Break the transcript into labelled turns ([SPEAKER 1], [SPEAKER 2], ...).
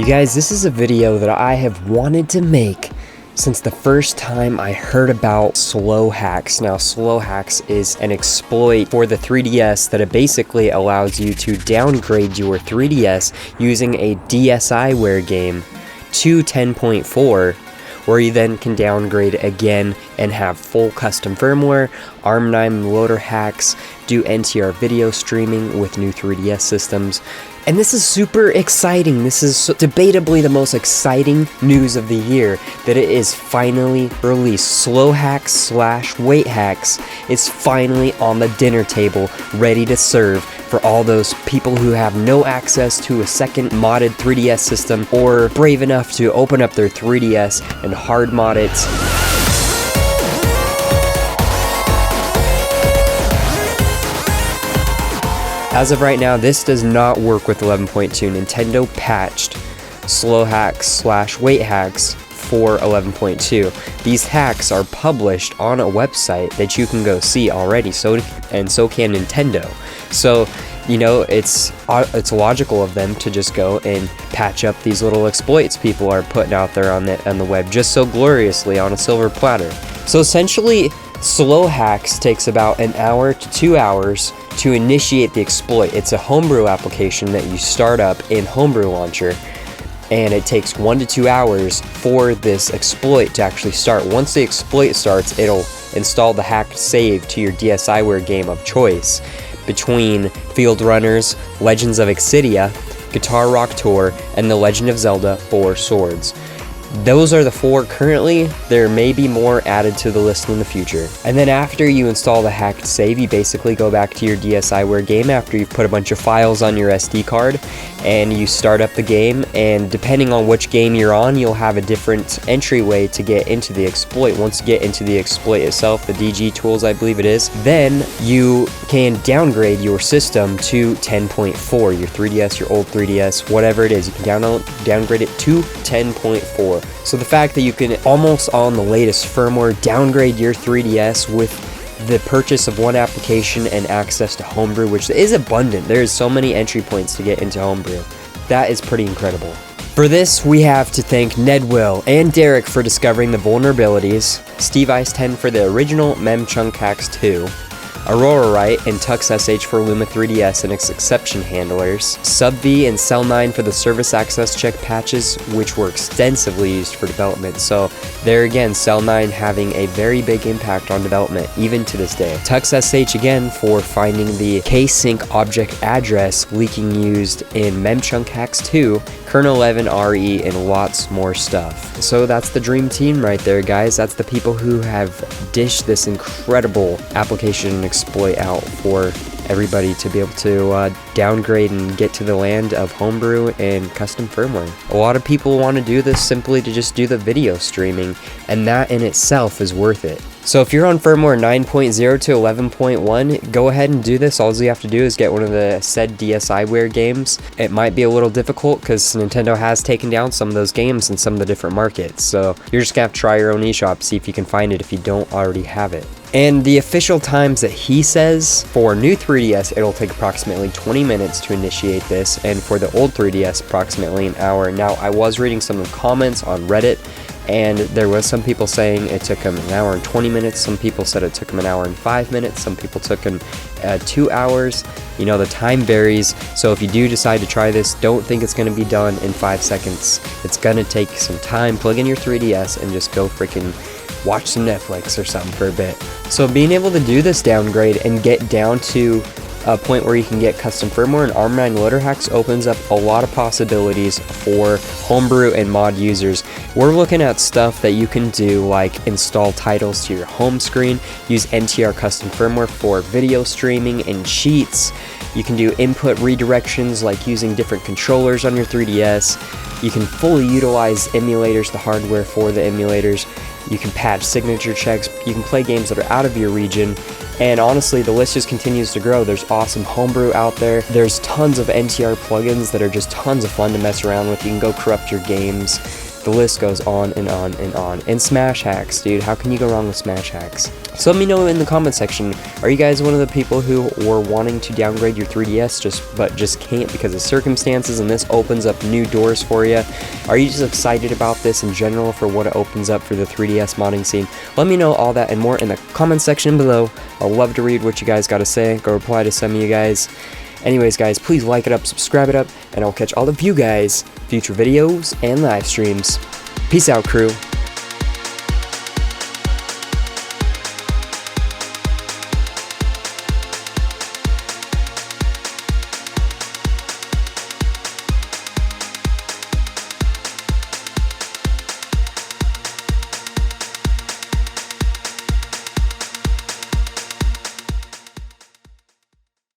[SPEAKER 1] You guys, this is a video that I have wanted to make since the first time I heard about SlowHax. Now, SlowHax is an exploit for the 3DS that it basically allows you to downgrade your 3DS using a DSiWare game to 10.4, where you then can downgrade again and have full custom firmware, ARM9 loader hacks, do NTR video streaming with new 3DS systems. And this is super exciting. This is debatably the most exciting news of the year, that it is finally released. SlowHax / Waithax is finally on the dinner table, ready to serve for all those people who have no access to a second modded 3DS system, or brave enough to open up their 3DS and hard mod it. As of right now, this does not work with 11.2. Nintendo patched SlowHax / Waithax for 11.2. These hacks are published on a website that you can go see already, so can Nintendo. So, you know, it's logical of them to just go and patch up these little exploits people are putting out there on the web just so gloriously on a silver platter. So essentially, SlowHax takes about an hour to 2 hours to initiate the exploit. It's a homebrew application that you start up in Homebrew Launcher, and it takes 1 to 2 hours for this exploit to actually start. Once the exploit starts, it'll install the hacked save to your DSiWare game of choice between Field Runners, Legends of Excidia, Guitar Rock Tour, and The Legend of Zelda 4 Swords. Those are the 4 currently. There may be more added to the list in the future. And then after you install the hacked save, you basically go back to your DSiWare game after you've put a bunch of files on your SD card, and you start up the game, and depending on which game you're on, you'll have a different entryway to get into the exploit. Once you get into the exploit itself, the DG tools I believe it is, then you can downgrade your system to 10.4, your 3DS, your old 3DS, whatever it is. You can downgrade it to 10.4. So the fact that you can, almost on the latest firmware, downgrade your 3DS with the purchase of one application and access to Homebrew, which is abundant. There's so many entry points to get into Homebrew. That is pretty incredible. For this, we have to thank Nedwill and Derek for discovering the vulnerabilities, Steve Ice 10 for the original SlowHax 2, Aurora Wright and Tux SH for Luma 3DS and its exception handlers, SubV and Cell9 for the service access check patches, which were extensively used for development. So there again, Cell9 having a very big impact on development, even to this day. Tux SH again for finding the K-Sync object address leaking used in SlowHax 2, Kernel 11 RE, and lots more stuff. So that's the dream team right there, guys. That's the people who have dished this incredible application and exploit out for everybody to be able to downgrade and get to the land of homebrew and custom firmware. A lot of people want to do this simply to just do the video streaming, and that in itself is worth it. So if you're on firmware 9.0 to 11.1, go ahead and do this. All you have to do is get one of the said DSiWare games. It might be a little difficult because Nintendo has taken down some of those games in some of the different markets. So you're just going to have to try your own eShop, see if you can find it if you don't already have it. And the official times that he says, for new 3DS, it'll take approximately 20 minutes to initiate this, and for the old 3DS, approximately an hour. Now, I was reading some of the comments on Reddit, and there was some people saying it took them an hour and 20 minutes. Some people said it took them an hour and 5 minutes. Some people took them 2 hours. You know, the time varies. So if you do decide to try this, don't think it's going to be done in 5 seconds. It's going to take some time. Plug in your 3DS and just go freaking watch some Netflix or something for a bit. So being able to do this downgrade and get down to a point where you can get custom firmware and ARM9 loader hacks opens up a lot of possibilities for homebrew and mod users. We're looking at stuff that you can do, like install titles to your home screen, use NTR custom firmware for video streaming and cheats. You can do input redirections, like using different controllers on your 3DS. You can fully utilize emulators, the hardware for the emulators. You can patch signature checks. You can play games that are out of your region. And honestly, the list just continues to grow. There's awesome homebrew out there. There's tons of NTR plugins that are just tons of fun to mess around with. You can go corrupt your games. The list goes on and on and on. And Smash Hacks, dude. How can you go wrong with Smash Hacks? So let me know in the comment section, are you guys one of the people who were wanting to downgrade your 3DS but just can't because of circumstances, and this opens up new doors for you? Are you just excited about this in general for what it opens up for the 3DS modding scene? Let me know all that and more in the comment section below. I'll love to read what you guys got to say. Go reply to some of you guys. Anyways guys, please like it up, subscribe it up, and I'll catch all of you guys future videos and live streams. Peace out, crew.